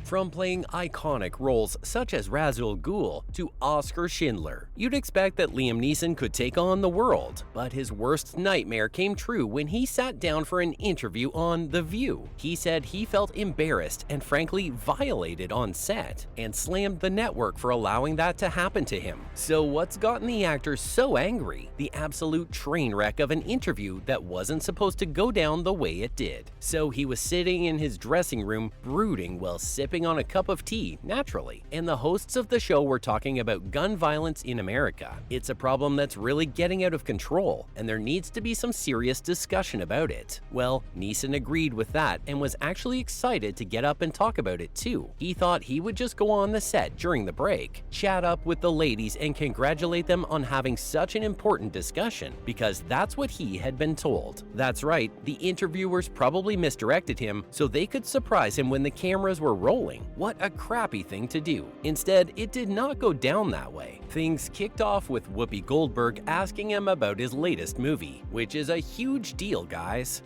From playing iconic roles such as Ra's al Ghul to Oscar Schindler, you'd expect that Liam Neeson could take on the world, but his worst nightmare came true when he sat down for an interview on The View. He said he felt embarrassed and frankly violated on set, and slammed the network for allowing that to happen to him. So what's gotten the actor so angry? The absolute train wreck of an interview that wasn't supposed to go down the way it did. So he was sitting in his dressing room brooding while sipping on a cup of tea, naturally, and the hosts of the show were talking about gun violence in America. It's a problem that's really getting out of control, and there needs to be some serious discussion about it. Well, Neeson agreed with that and was actually excited to get up and talk about it too. He thought he would just go on the set during the break, chat up with the ladies and congratulate them on having such an important discussion, because that's what he had been told. That's right, the interviewers probably misdirected him so they could surprise him when the cameras were rolling. What a crappy thing to do. Instead, it did not go down that way. Things kicked off with Whoopi Goldberg asking him about his latest movie, which is a huge deal, guys.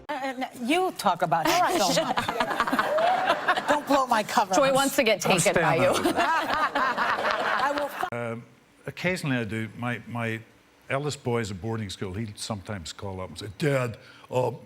You talk about it so much. Don't blow my cover. Joy wants to get taken by you. Occasionally I do. My eldest boy is at boarding school. He'd sometimes call up and say, "Dad,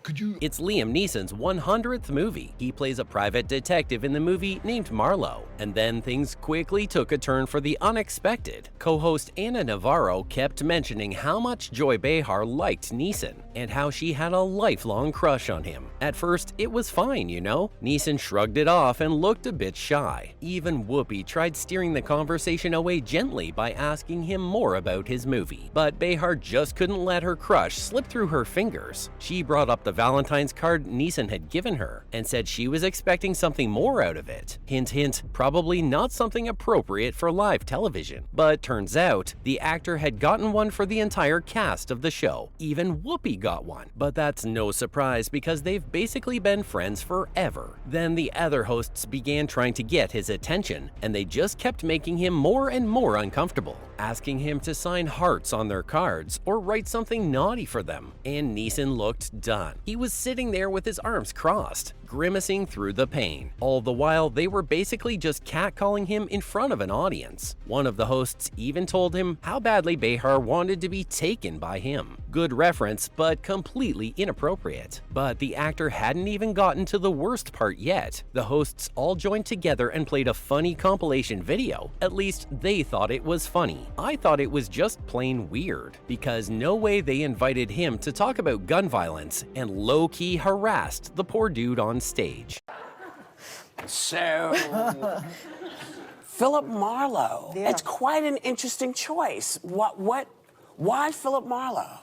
could you..." It's Liam Neeson's 100th movie. He plays a private detective in the movie named Marlowe, and then things quickly took a turn for the unexpected. Co-host Anna Navarro kept mentioning how much Joy Behar liked Neeson, and how she had a lifelong crush on him. At first, it was fine, you know? Neeson shrugged it off and looked a bit shy. Even Whoopi tried steering the conversation away gently by asking him more about his movie. But Behar just couldn't let her crush slip through her fingers. She brought up the Valentine's card Neeson had given her and said she was expecting something more out of it. Hint, hint, probably not something appropriate for live television. But turns out, the actor had gotten one for the entire cast of the show. Even Whoopi got one. But that's no surprise because they've basically been friends forever. Then the other hosts began trying to get his attention, and they just kept making him more and more uncomfortable, asking him to sign hearts on their cards or write something naughty for them. And Neeson looked done. He was sitting there with his arms crossed, grimacing through the pain. All the while, they were basically just catcalling him in front of an audience. One of the hosts even told him how badly Behar wanted to be taken by him. Good reference, but completely inappropriate. But the actor hadn't even gotten to the worst part yet. The hosts all joined together and played a funny compilation video. At least they thought it was funny. I thought it was just plain weird, because no way they invited him to talk about gun violence and low-key harassed the poor dude on stage. So, Philip Marlowe. Yeah. It's quite an interesting choice. Why Philip Marlowe?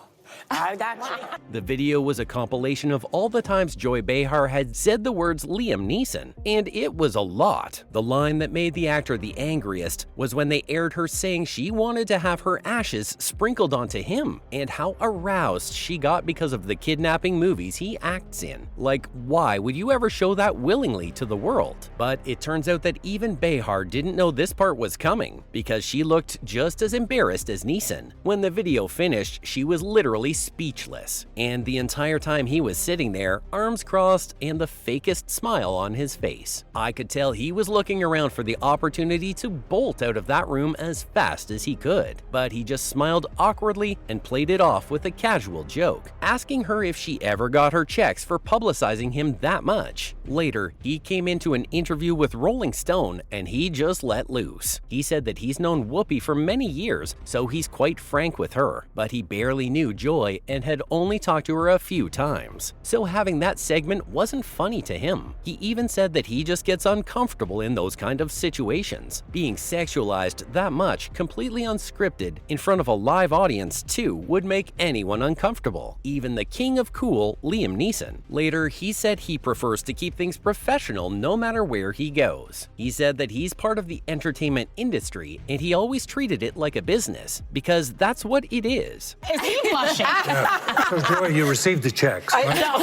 I got you. The video was a compilation of all the times Joy Behar had said the words Liam Neeson, and it was a lot. The line that made the actor the angriest was when they aired her saying she wanted to have her ashes sprinkled onto him, and how aroused she got because of the kidnapping movies he acts in. Like, why would you ever show that willingly to the world? But it turns out that even Behar didn't know this part was coming, because she looked just as embarrassed as Neeson. When the video finished, she was literally speechless, and the entire time he was sitting there, arms crossed and the fakest smile on his face. I could tell he was looking around for the opportunity to bolt out of that room as fast as he could, but he just smiled awkwardly and played it off with a casual joke, asking her if she ever got her checks for publicizing him that much. Later, he came into an interview with Rolling Stone and he just let loose. He said that he's known Whoopi for many years, so he's quite frank with her, but he barely knew Joy and had only talked to her a few times. So having that segment wasn't funny to him. He even said that he just gets uncomfortable in those kind of situations. Being sexualized that much, completely unscripted, in front of a live audience too, would make anyone uncomfortable. Even the king of cool, Liam Neeson. Later, he said he prefers to keep things professional no matter where he goes. He said that he's part of the entertainment industry and he always treated it like a business, because that's what it is. Is he blushing? So, Joy, you received the checks. I know.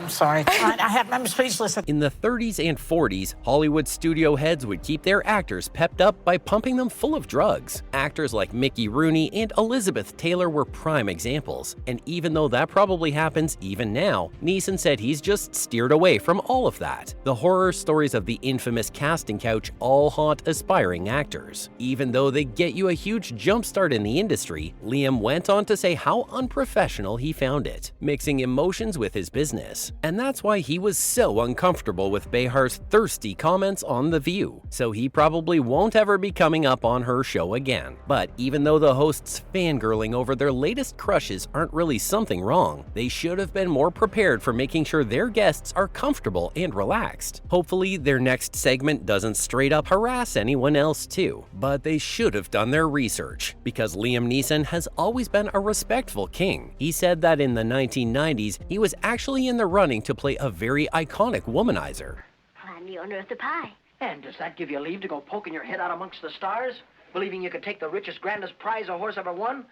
Sorry. I'm speechless. In the 30s and 40s, Hollywood studio heads would keep their actors pepped up by pumping them full of drugs. Actors like Mickey Rooney and Elizabeth Taylor were prime examples, and even though that probably happens even now, Neeson said he's just steered away from all of that. The horror stories of the infamous casting couch all haunt aspiring actors. Even though they get you a huge jumpstart in the industry, Liam went on to say how unprofessional he found it, mixing emotions with his business. And that's why he was so uncomfortable with Behar's thirsty comments on The View, so he probably won't ever be coming up on her show again. But even though the hosts fangirling over their latest crushes aren't really something wrong, they should have been more prepared for making sure their guests are comfortable and relaxed. Hopefully their next segment doesn't straight up harass anyone else too, but they should have done their research, because Liam Neeson has always been a respectful king. He said that in the 1990s, he was actually in the running to play a very iconic womanizer. I'm the owner of the pie. And does that give you leave to go poking your head out amongst the stars? Believing you could take the richest, grandest prize a horse ever won?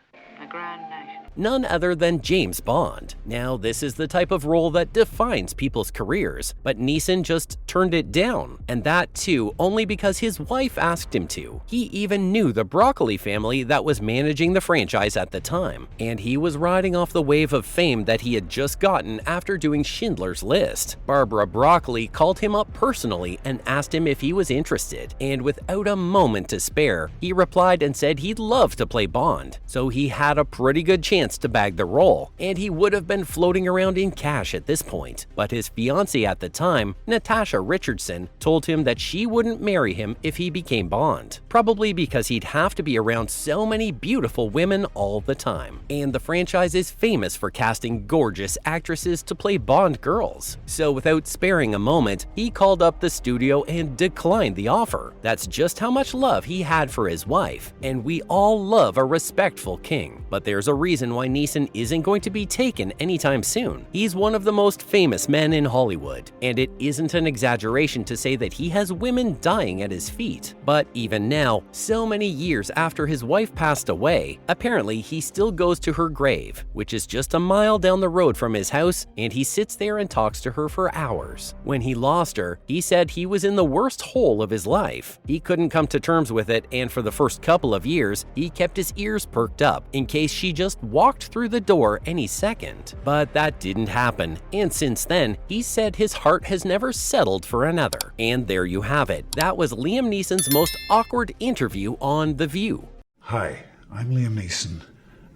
A grand nation. None other than James Bond. Now, this is the type of role that defines people's careers, but Neeson just turned it down, and that too only because his wife asked him to. He even knew the Broccoli family that was managing the franchise at the time, and he was riding off the wave of fame that he had just gotten after doing Schindler's List. Barbara Broccoli called him up personally and asked him if he was interested, and without a moment to spare, he replied and said he'd love to play Bond, so he had a pretty good chance to bag the role, and he would have been floating around in cash at this point. But his fiancée at the time, Natasha Richardson, told him that she wouldn't marry him if he became Bond, probably because he'd have to be around so many beautiful women all the time. And the franchise is famous for casting gorgeous actresses to play Bond girls. So without sparing a moment, he called up the studio and declined the offer. That's just how much love he had for his wife, and we all love a respectful king. But there's a reason why Neeson isn't going to be taken anytime soon. He's one of the most famous men in Hollywood, and it isn't an exaggeration to say that he has women dying at his feet. But even now, so many years after his wife passed away, apparently he still goes to her grave, which is just a mile down the road from his house, and he sits there and talks to her for hours. When he lost her, he said he was in the worst hole of his life. He couldn't come to terms with it, and for the first couple of years, he kept his ears perked up in case she just walked through the door any second. But that didn't happen, and since then, he said his heart has never settled for another. And there you have it. That was Liam Neeson's most awkward interview on The View. Hi, I'm Liam Neeson,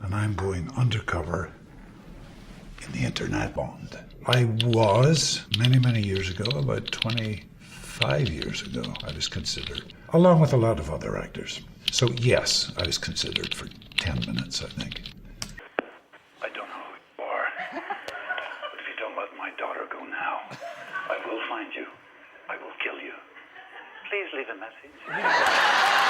and I'm going undercover in the Internet Bond. I was, many years ago, about 25 years ago, I was considered, along with a lot of other actors. So yes, I was considered for 10 minutes, I think. I don't know who you are, but if you don't let my daughter go now, I will find you. I will kill you. Please leave a message.